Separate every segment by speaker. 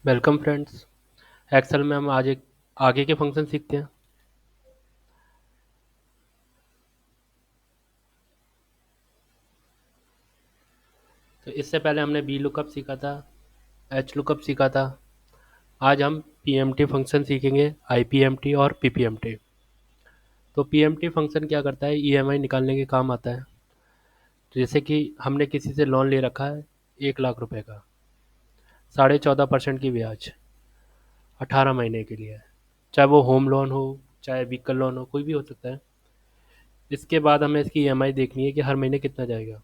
Speaker 1: Welcome friends. Excel में हम आज एक आगे के फंक्शन सीखते हैं। तो इससे पहले हमने बी लुकअप सीखा था, एच लुकअप सीखा था। आज हम पीएमटी फंक्शन सीखेंगे, आईपीएमटी और पीपीएमटी। तो पीएमटी फंक्शन क्या करता है, ईएमआई निकालने के काम आता है। जैसे कि हमने किसी से लोन ले रखा है 1 लाख रुपए का, 14.5% की ब्याज, 18 महीने के लिए है। चाहे वो होम लोन हो, चाहे व्हीकल लोन हो, कोई भी हो सकता है। इसके बाद हमें इसकी ईएमआई देखनी है कि हर महीने कितना जाएगा।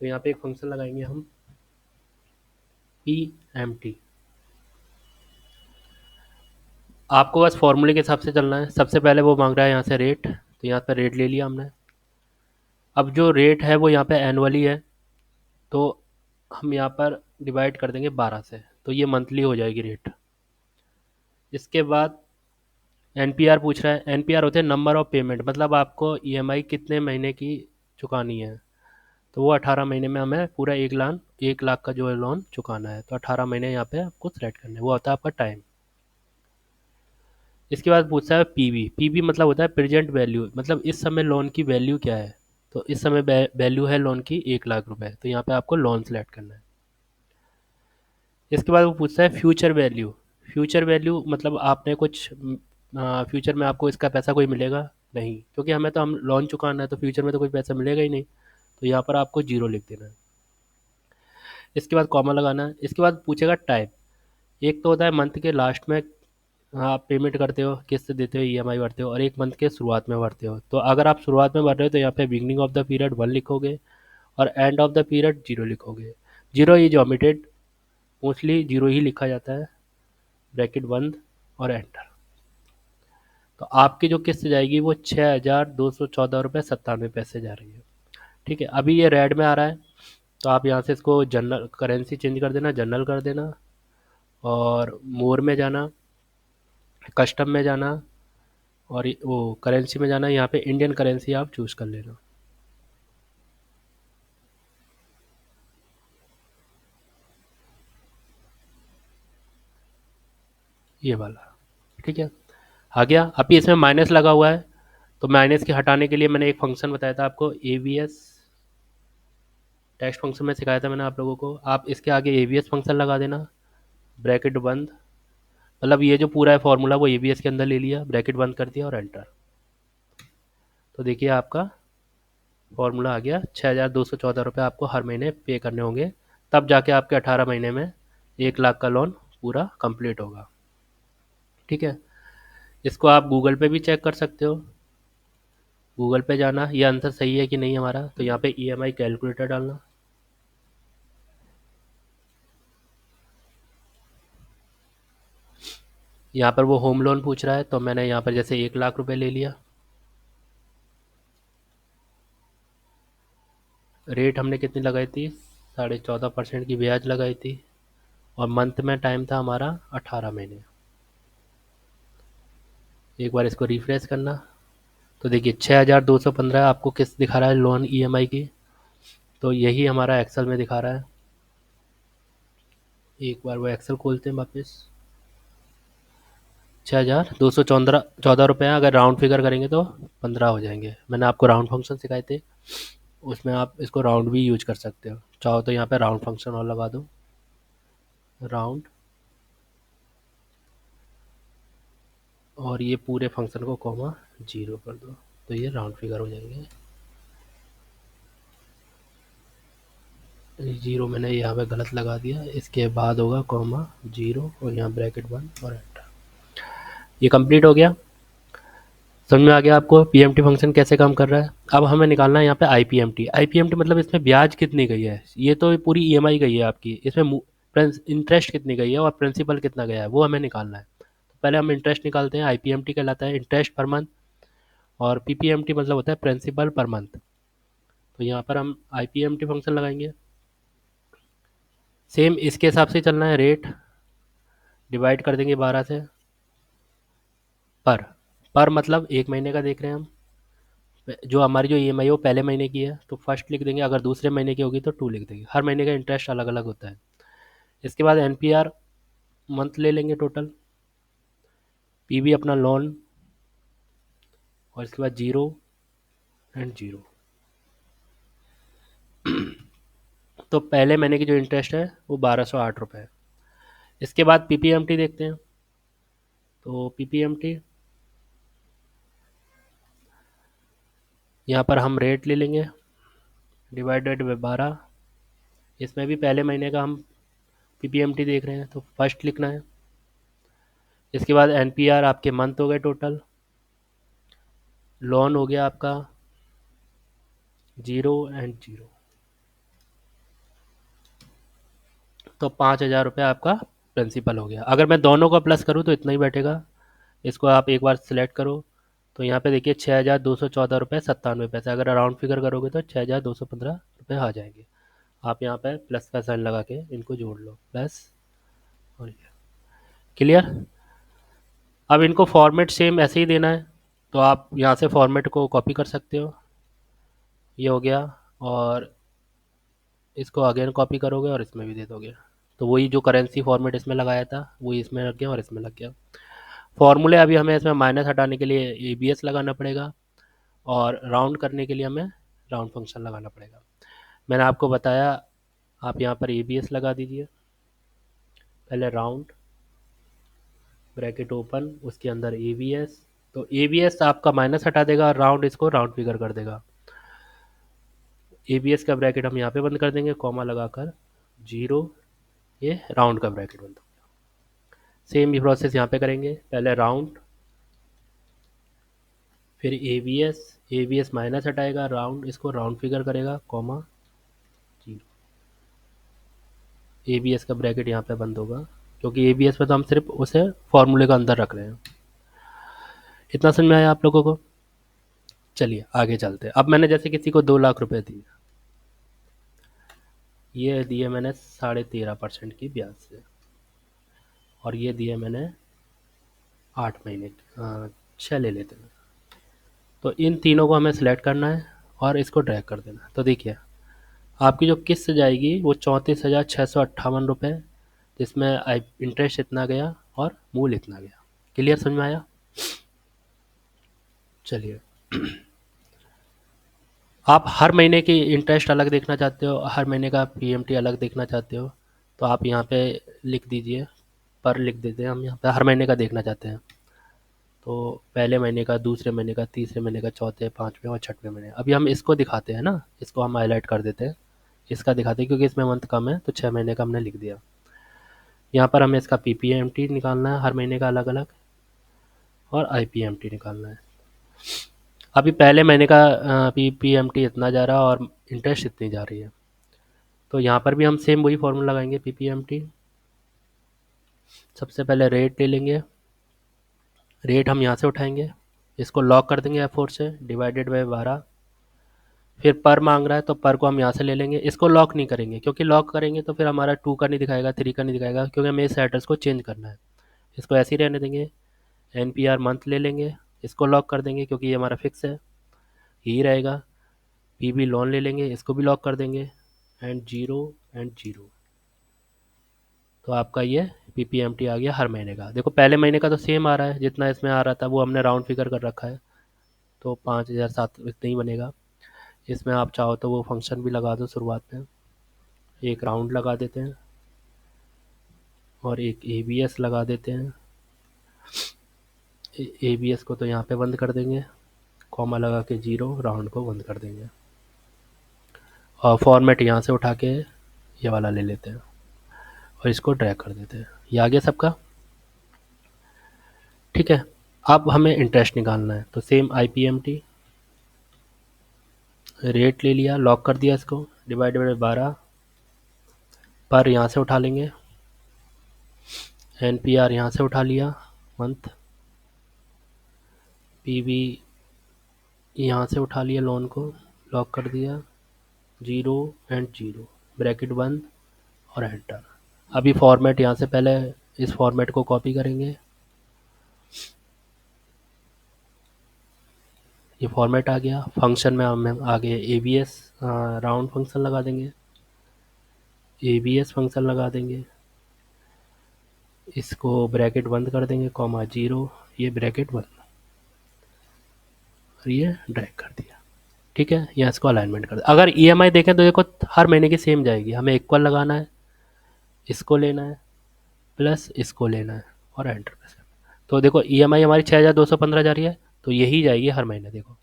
Speaker 1: तो यहाँ पे एक फंक्शन लगाएंगे हम, पी एम टी। आपको बस फॉर्मूले के हिसाब से चलना है। सबसे पहले वो मांग रहा है यहाँ से रेट, तो यहाँ पे रेट ले लिया हमने। अब जो रेट है वो यहाँ पे एनुअली है, तो हम यहाँ पर डिवाइड कर देंगे 12 से, तो ये मंथली हो जाएगी रेट। इसके बाद एनपीआर पूछ रहा है। एनपीआर होते हैं नंबर ऑफ पेमेंट, मतलब आपको ईएमआई कितने महीने की चुकानी है। तो वो 18 महीने में हमें पूरा 1 लाख का जो है लोन चुकाना है, तो 18 महीने यहाँ पे आपको सेलेक्ट करने हैं। वो होता है आपका टाइम। इसके बाद पूछता है पीवी। पीवी मतलब होता है प्रेजेंट वैल्यू, मतलब इस समय लोन की वैल्यू क्या है। तो इस समय वैल्यू है लोन की 1 लाख रुपए, तो यहाँ पे आपको लोन सेलेक्ट करना है। इसके बाद वो पूछता है फ्यूचर वैल्यू। फ्यूचर वैल्यू मतलब आपने कुछ फ्यूचर में आपको इसका पैसा कोई मिलेगा नहीं, क्योंकि हमें तो हम लोन चुकाना है, तो फ्यूचर में तो कोई पैसा मिलेगा ही नहीं। तो यहाँ पर आपको जीरो लिख देना है। इसके बाद कॉमा लगाना है। इसके बाद पूछेगा टाइप। एक तो होता है मंथ के लास्ट में आप पेमेंट करते हो, किस्त देते हो, ईएमआई भरते हो, और एक मंथ के शुरुआत में भरते हो। तो अगर आप शुरुआत में भर रहे हो तो यहाँ पे बिगनिंग ऑफ द पीरियड 1 लिखोगे और एंड ऑफ द पीरियड 0 लिखोगे। 0 इज ओमिटेड, मोस्टली 0 ही लिखा जाता है। ब्रैकेट बंद और एंटर। तो आपकी जो किस्त जाएगी वो 6,214 रुपये 97 पैसे जा रही है। ठीक है, अभी ये रेड में आ रहा है, तो आप यहाँ से इसको जनरल करेंसी चेंज कर देना, जनरल कर देना, और मोर में जाना, कस्टम में जाना, और वो करेंसी में जाना। यहाँ पे इंडियन करेंसी आप चूज कर लेना, ये वाला। ठीक है, आ गया। अभी इसमें माइनस लगा हुआ है, तो माइनस के हटाने के लिए मैंने एक फंक्शन बताया था आपको, एवीएस। टेक्स्ट फंक्शन में सिखाया था मैंने आप लोगों को। आप इसके आगे एवीएस फंक्शन लगा देना, ब्रैकेट बंद। मतलब ये जो पूरा है फॉर्मूला वो एवीएस के अंदर ले लिया, ब्रैकेट बंद कर दिया और एंटर। तो देखिए आपका फॉर्मूला आ गया। 6,214 रुपये आपको हर महीने पे करने होंगे, तब जाके आपके 18 महीने में 1 लाख का लोन पूरा कंप्लीट होगा। ठीक है, इसको आप गूगल पे भी चेक कर सकते हो। गूगल पे जाना, ये आंसर सही है कि नहीं हमारा, तो यहाँ पे ईएमआई कैलकुलेटर डालना। यहाँ पर वो होम लोन पूछ रहा है, तो मैंने यहाँ पर जैसे 1 लाख रुपए ले लिया। रेट हमने कितनी लगाई थी, 14.5% की ब्याज लगाई थी, और मंथ में टाइम था हमारा 18 महीने। एक बार इसको रिफ्रेश करना, तो देखिए 6,215 आपको किस दिखा रहा है लोन ईएमआई की। तो यही हमारा एक्सेल में दिखा रहा है। एक बार वो एक्सेल खोलते हैं वापस। 6,214 अगर राउंड फिगर करेंगे तो 15 हो जाएंगे। मैंने आपको राउंड फंक्शन सिखाए थे, उसमें आप इसको राउंड भी यूज कर सकते हो। चाहो तो यहाँ पे राउंड फंक्शन और लगा दो, राउंड, और ये पूरे फंक्शन को कॉमा 0 कर दो, तो ये राउंड फिगर हो जाएंगे। 0 मैंने यहाँ पे गलत लगा दिया, इसके बाद होगा कॉमा 0 और यहाँ ब्रैकेट बंद और एंटर। ये कंप्लीट हो गया। समझ में आ गया आपको पीएमटी फंक्शन कैसे काम कर रहा है। अब हमें निकालना है यहाँ पे आईपीएमटी। आईपीएमटी मतलब इसमें ब्याज कितनी गई है, ये तो पूरी ईएमआई गई है आपकी, इसमें इंटरेस्ट कितनी गई है और प्रिंसिपल कितना गया है वो हमें निकालना है। तो पहले हम इंटरेस्ट निकालते हैं। आईपीएमटी कहलाता है इंटरेस्ट पर मंथ, और पीपीएमटी मतलब होता है प्रिंसिपल पर मंथ। तो यहाँ पर हम आईपीएमटी फंक्शन लगाएंगे। सेम इसके हिसाब से चलना है। रेट डिवाइड कर देंगे 12 से। पर पर मतलब 1 महीने का देख रहे हैं हम। जो हमारी जो ईएमआई है वो पहले महीने की है, तो फर्स्ट लिख देंगे। अगर दूसरे महीने की होगी तो टू लिख देंगे। हर महीने का इंटरेस्ट अलग अलग होता है। इसके बाद एनपीआर मंथ ले लेंगे टोटल, पीवी अपना लोन, और इसके बाद 0 एंड 0। तो पहले महीने की जो इंटरेस्ट है वो 1208 रुपये है। इसके बाद पीपीएमटी देखते हैं। तो पीपीएमटी यहाँ पर हम रेट ले लेंगे डिवाइडेड बाय 12। इसमें भी पहले महीने का हम पीपीएमटी देख रहे हैं तो फर्स्ट लिखना है। इसके बाद एनपीआर आपके मंथ हो गए टोटल, लोन हो गया आपका 0 एंड 0। तो 5,000 रुपये आपका प्रिंसिपल हो गया। अगर मैं दोनों का प्लस करूँ तो इतना ही बैठेगा। इसको आप एक बार सिलेक्ट करो तो यहाँ पे देखिए 6,214 रुपये 97 पैसे। अगर राउंड फिगर करोगे तो 6,215 रुपये आ जाएंगे। आप यहाँ पे प्लस का साइन लगा के इनको जोड़ लो, प्लस और ये। क्लियर। अब इनको फॉर्मेट सेम ऐसे ही देना है, तो आप यहाँ से फॉर्मेट को कॉपी कर सकते हो। ये हो गया, और इसको अगेन कॉपी करोगे और इसमें भी दे दोगे, तो वही जो करेंसी फॉर्मेट इसमें लगाया था वही इसमें लग गया और इसमें लग गया। फॉर्मूले अभी हमें इसमें माइनस हटाने के लिए एबीएस लगाना पड़ेगा, और राउंड करने के लिए हमें राउंड फंक्शन लगाना पड़ेगा। मैंने आपको बताया, आप यहाँ पर एबीएस लगा दीजिए। पहले राउंड ब्रैकेट ओपन, उसके अंदर एबीएस। तो एबीएस आपका माइनस हटा देगा और राउंड इसको राउंड फिगर कर देगा। एबीएस का ब्रैकेट हम यहाँ पे बंद कर देंगे कॉमा लगाकर 0, ये राउंड का ब्रैकेट बंद। सेम ही प्रोसेस यहाँ पे करेंगे, पहले राउंड फिर एबीएस, एबीएस माइनस हटाएगा, राउंड इसको राउंड फिगर करेगा कॉमा 0। एबीएस का ब्रैकेट यहाँ पे बंद होगा, क्योंकि एबीएस में तो हम सिर्फ उसे फॉर्मूले का अंदर रख रहे हैं। इतना समझ में आया आप लोगों को? चलिए आगे चलते हैं। अब मैंने जैसे किसी को 2 लाख रुपए दिए, ये दिए मैंने 13.5% की ब्याज से, और ये दिए मैंने 8 महीने 6 ले लेते हैं। तो इन तीनों को हमें सिलेक्ट करना है और इसको ड्रैग कर देना है। तो देखिए आपकी जो किस्त जाएगी वो 34,658 रुपये, जिसमें इंटरेस्ट इतना गया और मूल इतना गया। क्लियर समझ में आया? चलिए, आप हर महीने की इंटरेस्ट अलग देखना चाहते हो, हर महीने का पीएमटी अलग देखना चाहते हो, तो आप यहाँ पे लिख दीजिए, पर लिख देते हैं हम यहाँ पे हर महीने का देखना चाहते हैं। तो पहले महीने का, दूसरे महीने का, तीसरे महीने का, चौथे, पाँचवें और छठवें महीने। अभी हम इसको दिखाते हैं ना, इसको हम हाईलाइट कर देते हैं, इसका दिखाते हैं क्योंकि इसमें मंथ कम है, तो 6 महीने का हमने लिख दिया। यहाँ पर हमें इसका पीपीएमटी निकालना है हर महीने का अलग अलग, और आईपीएमटी निकालना है। अभी पहले महीने का पीपीएमटी इतना जा रहा है और इंटरेस्ट इतनी जा रही है, तो यहाँ पर भी हम सेम वही फॉर्मूला लगाएंगे। पीपीएमटी सबसे पहले रेट ले लेंगे, रेट हम यहाँ से उठाएंगे, इसको लॉक कर देंगे F4 से, डिवाइडेड बाय 12। फिर पर मांग रहा है तो पर को हम यहाँ से ले लेंगे, इसको लॉक नहीं करेंगे क्योंकि लॉक करेंगे तो फिर हमारा 2 का नहीं दिखाएगा, 3 का नहीं दिखाएगा, क्योंकि हमें इस एड्रेस को चेंज करना है। इसको ऐसे ही रहने देंगे। एनपीआर मंथ ले लेंगे, इसको लॉक कर देंगे क्योंकि ये हमारा फिक्स है, यही रहेगा। पीबी लोन ले लेंगे, इसको भी लॉक कर देंगे, एंड 0 एंड 0। तो आपका ये पीपीएमटी आ गया हर महीने का। देखो पहले महीने का तो सेम आ रहा है, जितना इसमें आ रहा था वो हमने राउंड फिगर कर रखा है, तो 5,007 इतना ही बनेगा। इसमें आप चाहो तो वो फंक्शन भी लगा दो शुरुआत में, एक राउंड लगा देते हैं और एक एबीएस लगा देते हैं। एबीएस को तो यहाँ पे बंद कर देंगे, कॉमा लगा के 0, राउंड को बंद कर देंगे, और फॉर्मेट यहाँ से उठा के ये वाला ले लेते हैं और इसको ड्रैग कर देते हैं। ये आ गया सबका, ठीक है। अब हमें इंटरेस्ट निकालना है, तो सेम आईपीएमटी, रेट ले लिया, लॉक कर दिया इसको, डिवाइडेड बाय 12, पर यहाँ से उठा लेंगे, एनपीआर यहाँ से उठा लिया मंथ, पीवी यहाँ से उठा लिया लोन को, लॉक कर दिया 0 एंड 0, ब्रैकेट बंद और एंटर। अभी फॉर्मेट यहाँ से पहले इस फॉर्मेट को कॉपी करेंगे, ये फॉर्मेट आ गया। फंक्शन में हम आगे एबीएस राउंड फंक्शन लगा देंगे, एबीएस फंक्शन लगा देंगे, इसको ब्रैकेट बंद कर देंगे, कॉमा 0, ये ब्रैकेट बंद, और ये ड्रैग कर दिया। ठीक है, यहाँ इसको अलाइनमेंट कर दे। अगर ईएमआई देखें तो देखो हर महीने की सेम जाएगी, हमें इक्वल लगाना है, इसको लेना है प्लस इसको लेना है और एंटर प्रेस करना है। तो देखो ईएमआई हमारी 6215 जा रही है, तो यही जाएगी हर महीने, देखो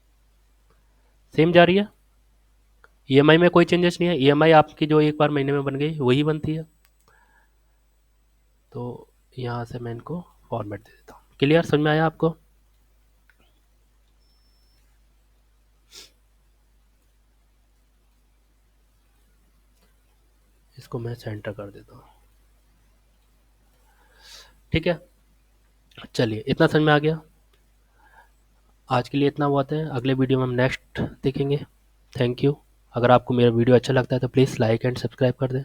Speaker 1: सेम जा रही है। ईएमआई में कोई चेंजेस नहीं है, ईएमआई आपकी जो एक बार महीने में बन गई वही बनती है। तो यहाँ से मैं इनको फॉर्मेट दे देता हूँ। क्लियर, समझ में आया आपको? इसको मैं सेंटर कर देता हूँ। ठीक है, चलिए इतना समझ में आ गया। आज के लिए इतना बहुत है, अगले वीडियो में हम नेक्स्ट देखेंगे। Thank you. अगर आपको मेरा वीडियो अच्छा लगता है तो प्लीज़ लाइक एंड सब्सक्राइब कर दें।